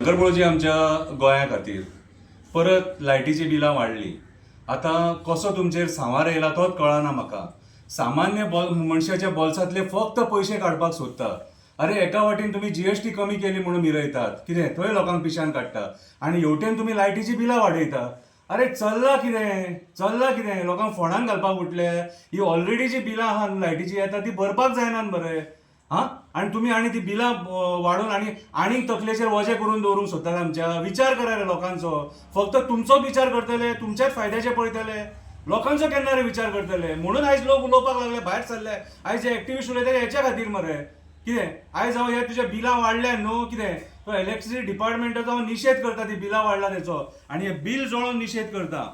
नगरपळजी आमच्या गोंया खातीर परत लायटीची बिलां वाडली. आतां कसो तुमचेर सांवार येयला तोच कळना म्हाका. सामान्य मनशाच्या बोल्सांतले फक्त पयशे काडपाक सोदता. अरे एका वाटेन तुमी जीएसटी कमी केली म्हणून मिरयतात, कितें थंय लोकांक पिशान काडटा, आनी हेवटेन तुमी लायटीची बिलां वाडयता. अरे चल्लां कितें लोकांक फोंडान घालपाक उठले. ही ऑलरेडी जी बिलां आहा लायटीची येता ती भरपाक जायना बरें. आणि तुम्ही आणि ती बिलां वाडून आणि तकलेचेर वजें करून दवरूंक सोदताले आमच्या. विचार करा रे लोकांचो. फक्त तुमचोच विचार करतले, तुमच्याच फायद्याचे पळयतले, लोकांचो केन्ना रे विचार करतले. म्हणून आयज लोक उलोवपाक लागले, भायर सरले. आयज जे एक्टिविस्ट उलयता हेच्या खातीर मरे. कितें आयज हांव हे तुज्या बिलां वाडल्या न्हू, कितें तो इलेक्ट्रिसिटी डिपार्टमेंटाचो हांव निशेध करता ती बिलां वाडला तेचो, आनी हे बिल जोळोवन निशेध करता.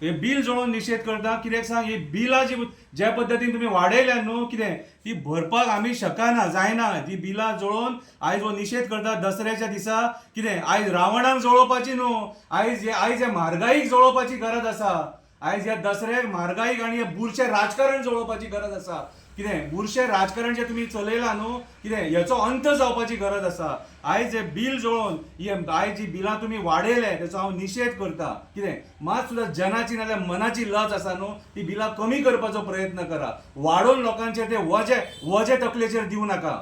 हे बिल जोळोवन निशेध करता. कित्याक सांग, ही बिलां जी ज्या पद्दतीन तुम्ही वाडयल्या न्हू, कितें ती भरपाक आमी शकना, जायना. ती बिलां जोळोवन आयज हो निशेध करता. दसऱ्याच्या दिसा कितें आयज रावणाक जोळोवपाची न्हू, आयज हे म्हारगायीक जोळोवपाची गरज आसा. आयज ह्या दसऱ्याक म्हारगायीक आनी हे बुरशें राजकारण जोळोवपाची गरज आसा. कितें बुरशें राजकारण जे तुम्ही चलयला न्हू, कितें हेचो अंत जावपाची गरज आसा. आयज हे बिल जोळोवन आयज जी बिलां तुम्ही वाडयले तेचो हांव निशेध करता. कितें मात सुद्दां जनाची नाल्यार मनाची लज आसा न्हू, ती बिलां कमी करपाचो प्रयत्न करा. वाडोवन लोकांचेर ते वजें तकलेचेर दिवं नाका.